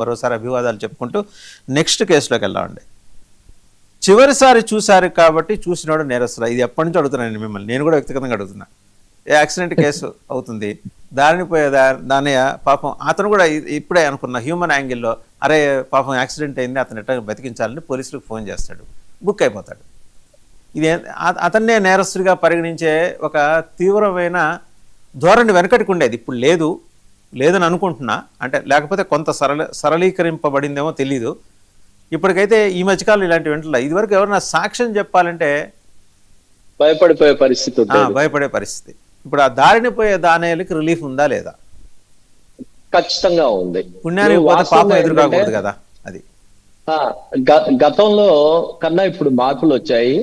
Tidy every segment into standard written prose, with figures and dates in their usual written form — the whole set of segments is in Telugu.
మరోసారి అభివాదాలు చెప్పుకుంటూ నెక్స్ట్ కేసులోకి వెళ్దామండి. చివరిసారి చూశారు కాబట్టి చూసినోడు నేరస్తుడు. ఇది ఎప్పటి నుంచి అడుగుతున్నాను మిమ్మల్ని, నేను కూడా వ్యక్తిగతంగా అడుగుతున్నా. యాక్సిడెంట్ కేసు అవుతుంది, దారిని పోయే దానయ్య పాపం అతను కూడా ఇప్పుడే అనుకున్న హ్యూమన్ యాంగిల్లో అరే పాపం యాక్సిడెంట్ అయింది, అతను ఎట్లా బతికించాలని పోలీసులకు ఫోన్ చేస్తాడు, బుక్ అయిపోతాడు. ఇది అతన్నే నేరస్తుడిగా పరిగణించే ఒక తీవ్రమైన ధోరణి వెనకటికి ఉండేది, ఇప్పుడు లేదని అనుకుంటున్నా. అంటే లేకపోతే కొంత సరళీకరింపబడిందేమో తెలీదు. ఇప్పటికైతే ఈ మధ్యకాలం ఇలాంటి వెంటల ఇదివరకు ఎవరైనా సాక్ష్యం చెప్పాలంటే భయపడే పరిస్థితి. ఇప్పుడు ఆ దారిని పోయే దానేలకి రిలీఫ్ ఉందా లేదా? ఖచ్చితంగా ఉంది. పుణ్యానికి పోతే పాపం ఎదురుకాకూడదు కదా. అది గతంలో కన్నా ఇప్పుడు మార్పులు వచ్చాయి.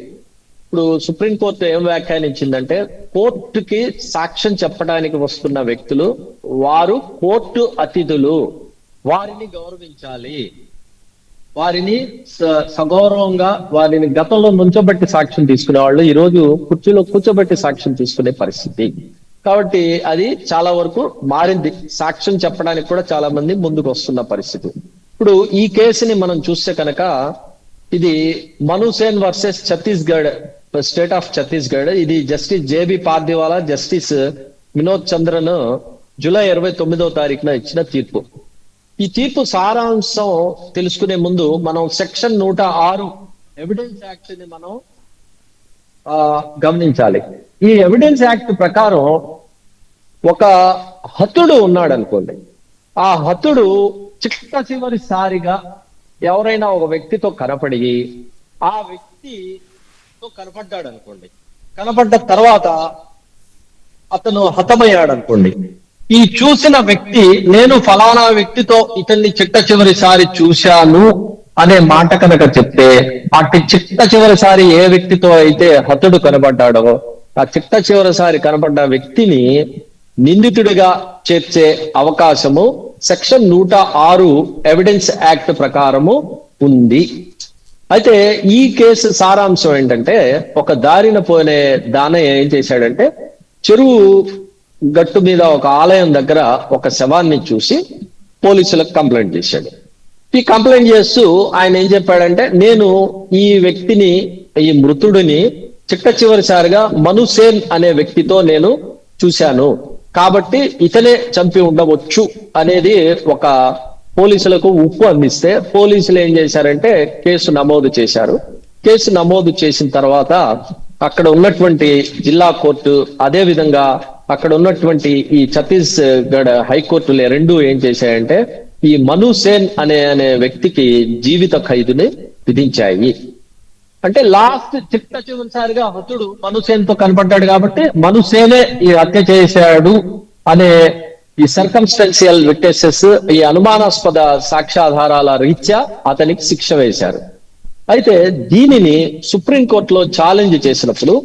ఇప్పుడు సుప్రీంకోర్టు ఏం వ్యాఖ్యానించిందంటే, కోర్టుకి సాక్ష్యం చెప్పడానికి వస్తున్న వ్యక్తులు వారు కోర్టు అతిథులు, వారిని గౌరవించాలి, వారిని సగౌరవంగా వారిని గతంలో నుంచోబెట్టి సాక్ష్యం తీసుకునే వాళ్ళు ఈ రోజు కుర్చీలో కూర్చోబెట్టి సాక్ష్యం తీసుకునే పరిస్థితి. కాబట్టి అది చాలా వరకు మారింది. సాక్ష్యం చెప్పడానికి కూడా చాలా మంది ముందుకు వస్తున్న పరిస్థితి. ఇప్పుడు ఈ కేసుని మనం చూస్తే కనుక ఇది మనుసేన్ versus Chhattisgarh, state of Chhattisgarh. ఇది justice JB Pardiwala, justice Vinod Chandran July 29వ తారీఖున ఇచ్చిన తీర్పు. ఈ తీర్పు సారాంశం తెలుసుకునే ముందు మనం సెక్షన్ 106 ఎవిడెన్స్ యాక్ట్ ని మనం గమనించాలి. ఈ ఎవిడెన్స్ యాక్ట్ ప్రకారం ఒక హతుడు ఉన్నాడు అనుకోండి, ఆ హతుడు చిట్ట చివరిసారిగా ఎవరైనా ఒక వ్యక్తితో కనపడి ఆ వ్యక్తితో కనపడ్డాడు అనుకోండి, కనపడ్డ తర్వాత అతను హతమయ్యాడు అనుకోండి, ఈ చూసిన వ్యక్తి నేను ఫలానా వ్యక్తితో ఇతన్ని చిట్ట చివరిసారి చూశాను అనే మాట కనుక చెప్తే, అటు చిట్ట చివరిసారి ఏ వ్యక్తితో అయితే హతుడు కనబడ్డాడో ఆ చిట్ట చివరిసారి కనబడ్డ వ్యక్తిని నిందితుడిగా చేర్చే అవకాశము సెక్షన్ 106 ఎవిడెన్స్ యాక్ట్ ప్రకారము ఉంది. అయితే ఈ కేసు సారాంశం ఏంటంటే, ఒక దారిన పోయిన దానయ్య ఏం చేశాడంటే, చెరువు గట్టు మీద ఒక ఆలయం దగ్గర ఒక శవాన్ని చూసి పోలీసులకు కంప్లైంట్ చేశాడు. ఈ కంప్లైంట్ చేస్తూ ఆయన ఏం చెప్పాడంటే, నేను ఈ వ్యక్తిని, ఈ మృతుడిని చిట్ట చివరిసారిగా మనుసేన్ అనే వ్యక్తితో నేను చూశాను, కాబట్టి ఇతనే చంపి ఉండవచ్చు అనేది ఒక పోలీసులకు ఉప్పు అందిస్తే, పోలీసులు ఏం చేశారంటే కేసు నమోదు చేశారు. కేసు నమోదు చేసిన తర్వాత అక్కడ ఉన్నటువంటి జిల్లా కోర్టు, అదే విధంగా అక్కడ ఉన్నటువంటి ఈ ఛత్తీస్గఢ్ హైకోర్టులు రెండు ఏం చేశాయంటే, ఈ మనుసేన్ అనే వ్యక్తికి జీవిత ఖైదుని విధించాయి. అంటే లాస్ట్ చిట్ట చివరిసారిగా హతుడు మనుసేన్ తో కనపడ్డాడు కాబట్టి మనుసేనే ఈ హత్య చేశాడు అనే ఈ సర్కమ్స్టెన్షియల్ విట్నెసెస్, ఈ అనుమానాస్పద సాక్ష్యాధారాల రీత్యా అతనికి శిక్ష వేశారు. అయితే దీనిని సుప్రీంకోర్టులో ఛాలెంజ్ చేసినప్పుడు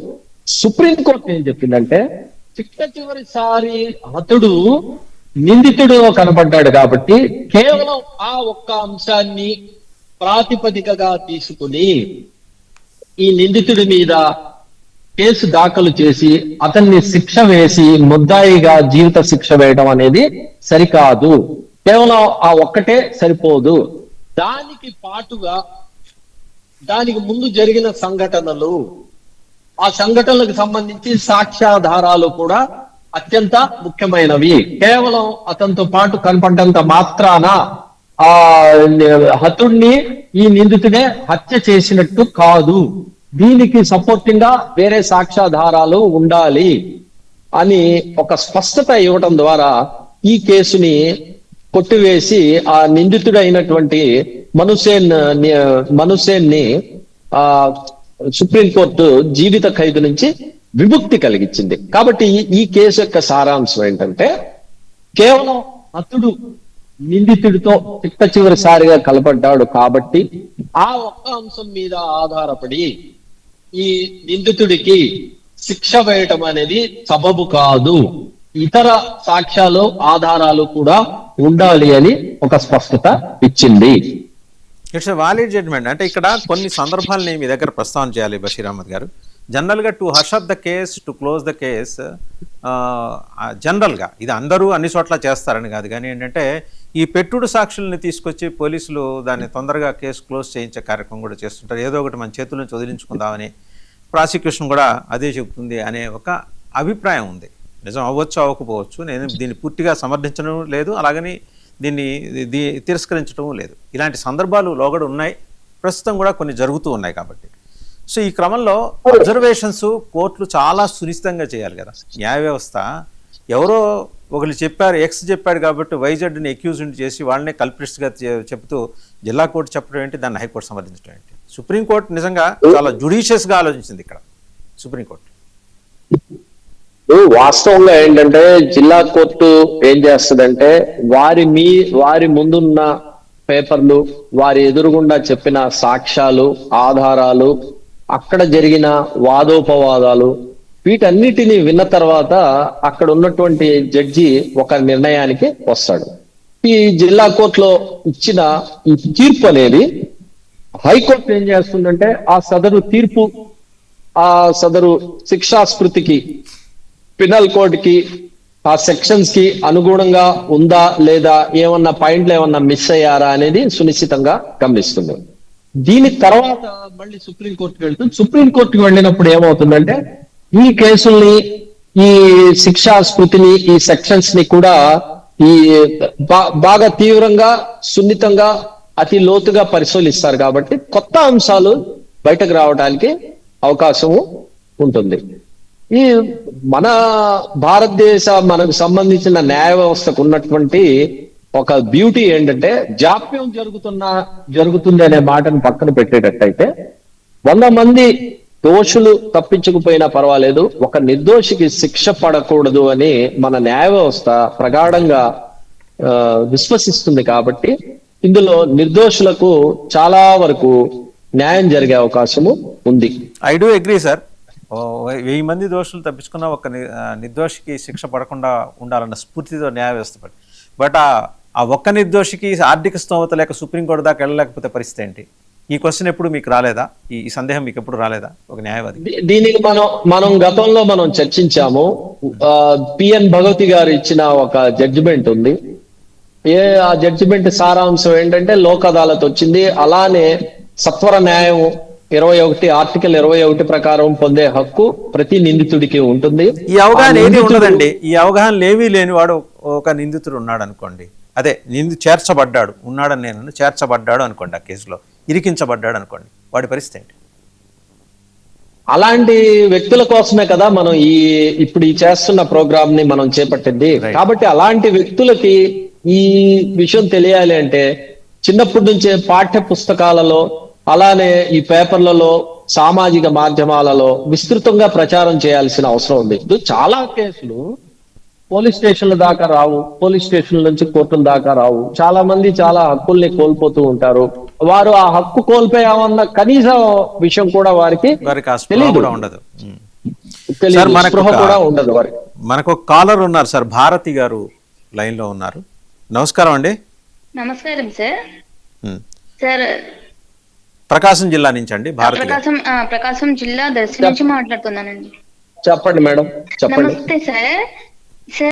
సుప్రీంకోర్టు ఏం చెప్పిందంటే, చిట్ట చివరిసారి హతుడు నిందితుడు కనపడ్డాడు కాబట్టి కేవలం ఆ ఒక్క అంశాన్ని ప్రాతిపదికగా తీసుకుని ఈ నిందితుడి మీద కేసు దాఖలు చేసి అతన్ని శిక్ష వేసి ముద్దాయిగా జీవిత శిక్ష వేయడం అనేది సరికాదు. కేవలం ఆ ఒక్కటే సరిపోదు. దానికి పాటుగా దానికి ముందు జరిగిన సంఘటనలు, ఆ సంఘటనలకు సంబంధించి సాక్ష్యాధారాలు కూడా అత్యంత ముఖ్యమైనవి. కేవలం అతనితో పాటు కనపడ్డంత మాత్రాన ఆ హతుడిని ఈ నిందితుడే హత్య చేసినట్టు కాదు, దీనికి సపోర్టింగ్ గా వేరే సాక్ష్యాధారాలు ఉండాలి అని ఒక స్పష్టత ఇవ్వడం ద్వారా ఈ కేసుని కొట్టివేసి ఆ నిందితుడైనటువంటి మనుసేన్ ని సుప్రీంకోర్టు జీవిత ఖైదు నుంచి విముక్తి కలిగించింది. కాబట్టి ఈ కేసు యొక్క సారాంశం ఏంటంటే, కేవలం హతుడు నిందితుడితో చిట్ట చివరిసారిగా కలపడ్డాడు కాబట్టి ఆ ఒక్క అంశం మీద ఆధారపడి ఈ నిందితుడికి శిక్ష వేయటం అనేది సబబు కాదు, ఇతర సాక్ష్యాలు ఆధారాలు కూడా ఉండాలి అని ఒక స్పష్టత ఇచ్చింది. It's valid judgement. అంటే ఇక్కడ కొన్ని సందర్భాలని మీ దగ్గర ప్రస్తావన చేయాలి బషీర్ అహ్మద్ గారు. జనరల్గా to hush up the case, to close the case, జనరల్గా ఇది అందరూ అన్ని చోట్ల చేస్తారని కాదు, కానీ ఏంటంటే ఈ పెట్టుడు సాక్షుల్ని తీసుకొచ్చి పోలీసులు దాన్ని తొందరగా కేసు క్లోజ్ చేయించే కార్యక్రమం కూడా చేస్తుంటారు. ఏదో ఒకటి మన చేతుల నుంచి వదిలించుకుందామని ప్రాసిక్యూషన్ కూడా అదే చెబుతుంది అనే ఒక అభిప్రాయం ఉంది. నిజం అవ్వచ్చు, అవ్వకపోవచ్చు. నేను దీన్ని పూర్తిగా సమర్థించడం లేదు, అలాగని దీన్ని తిరస్కరించడం లేదు. ఇలాంటి సందర్భాలు లోగడ ఉన్నాయి, ప్రస్తుతం కూడా కొన్ని జరుగుతూ ఉన్నాయి. కాబట్టి సో ఈ క్రమంలో అబ్జర్వేషన్స్ కోర్టులు చాలా సునిశ్చితంగా చేయాలి కదా. న్యాయ వ్యవస్థ ఎవరో ఒకళ్ళు చెప్పారు, ఎక్స్ చెప్పాడు కాబట్టి వైజెడ్ని అక్యూజ్డ్ చేసి వాళ్ళనే కల్ప్రిట్స్గా చెప్తూ జిల్లా కోర్టు చెప్పడం ఏంటి, దాన్ని హైకోర్టు సమర్థించడం ఏంటి? సుప్రీంకోర్టు నిజంగా చాలా జుడిషియస్గా ఆలోచించింది ఇక్కడ. సుప్రీంకోర్టు వాస్తవంగా ఏంటంటే జిల్లా కోర్టు ఏం చేస్తుందంటే వారి ముందున్న పేపర్లు, వారి ఎదురుగుండా చెప్పిన సాక్ష్యాలు, ఆధారాలు, అక్కడ జరిగిన వాదోపవాదాలు, వీటన్నిటిని విన్న తర్వాత అక్కడ ఉన్నటువంటి జడ్జి ఒక నిర్ణయానికి వస్తాడు. ఈ జిల్లా కోర్టులో ఇచ్చిన ఈ తీర్పు అనేది హైకోర్టు ఏం చేస్తుందంటే ఆ సదరు తీర్పు, ఆ సదరు శిక్షాస్మృతికి, పినల్ కోడ్ కి, ఆ సెక్షన్స్ కి అనుగుణంగా ఉందా లేదా, ఏమన్నా పాయింట్లు ఏమన్నా మిస్ అయ్యారా అనేది సునిశ్చితంగా గమనిస్తుంది. దీని తర్వాత మళ్ళీ సుప్రీంకోర్టుకి వెళ్తుంది. సుప్రీంకోర్టుకి వెళ్ళినప్పుడు ఏమవుతుందంటే ఈ కేసుల్ని, ఈ శిక్షా స్మృతిని, ఈ సెక్షన్స్ ని కూడా ఈ బాగా తీవ్రంగా, సున్నితంగా, అతి లోతుగా పరిశీలిస్తారు. కాబట్టి కొత్త అంశాలు బయటకు రావడానికి అవకాశం ఉంటుంది. ఈ మన భారతదేశ మనకు సంబంధించిన న్యాయ వ్యవస్థకు ఉన్నటువంటి ఒక బ్యూటీ ఏంటంటే జాప్యం జరుగుతుంది అనే మాటను పక్కన పెట్టేటట్టయితే 100 మంది దోషులు తప్పించకపోయినా పర్వాలేదు, ఒక నిర్దోషికి శిక్ష పడకూడదు అని మన న్యాయ వ్యవస్థ ప్రగాఢంగా విశ్వసిస్తుంది. కాబట్టి ఇందులో నిర్దోషులకు చాలా వరకు న్యాయం జరిగే అవకాశము ఉంది. I do agree sir. 1000 మంది దోషులు తప్పించుకున్న ఒక నిర్దోషికి శిక్ష పడకుండా ఉండాలన్న స్ఫూర్తితో న్యాయ వ్యవస్థ. బట్ ఆ ఒక్క నిర్దోషికి ఆర్థిక స్తోమత లేక సుప్రీంకోర్టు దాకా వెళ్ళలేకపోతే పరిస్థితి ఏంటి? ఈ క్వశ్చన్ ఎప్పుడు మీకు రాలేదా? ఈ సందేహం మీకు ఎప్పుడు రాలేదా ఒక న్యాయవాది? దీనికి మనం గతంలో చర్చించాము. పిఎన్ భగవతి గారు ఇచ్చిన ఒక జడ్జిమెంట్ ఉంది. ఆ జడ్జిమెంట్ సారాంశం ఏంటంటే లోక్ అదాలత్ వచ్చింది, అలానే సత్వర న్యాయం 21 ఆర్టికల్ 21 ప్రకారం పొందే హక్కు ప్రతి నిందితుడికి ఉంటుంది. ఈ అవగాహన ఏది ఉండదండి. ఈ అవగాహన ఏమీ లేనివాడు ఒక నిందితుడు ఉన్నాడు అనుకోండి, అదే చేర్చబడ్డాడు, ఉన్నాడని నేను చేర్చబడ్డాడు అనుకోండి, ఆ కేసులో ఇరికించబడ్డాడు అనుకోండి, వాడి పరిస్థితి ఏంటి? అలాంటి వ్యక్తుల కోసమే కదా మనం ఇప్పుడు చేస్తున్న ప్రోగ్రామ్ ని మనం చేపట్టింది. కాబట్టి అలాంటి వ్యక్తులకి ఈ విషయం తెలియాలి అంటే చిన్నప్పటి నుంచే పాఠ్య పుస్తకాలలో, అలానే ఈ పేపర్లలో, సామాజిక మాధ్యమాలలో విస్తృతంగా ప్రచారం చేయాల్సిన అవసరం ఉంది. చాలా కేసులు పోలీస్ స్టేషన్ల దాకా రావు, పోలీస్ స్టేషన్ల నుంచి కోర్టుల దాకా రావు. చాలా మంది చాలా హక్కుల్ని కోల్పోతూ ఉంటారు. వారు ఆ హక్కు కోల్పోయామన్న కనీస విషయం కూడా వారికి తెలియదు, ఉండదు వారికి. మనకు ఒక కాలర్ ఉన్నారు సార్, భారతి గారు లైన్ లో ఉన్నారు. నమస్కారం అండి. నమస్కారం సార్. సార్ ప్రకాశం జిల్లా నుంచి అండి. ప్రకాశం జిల్లా దర్శి నుంచి మాట్లాడుతున్నానండి. చెప్పండి మేడం, చెప్పండి. నమస్తే సార్.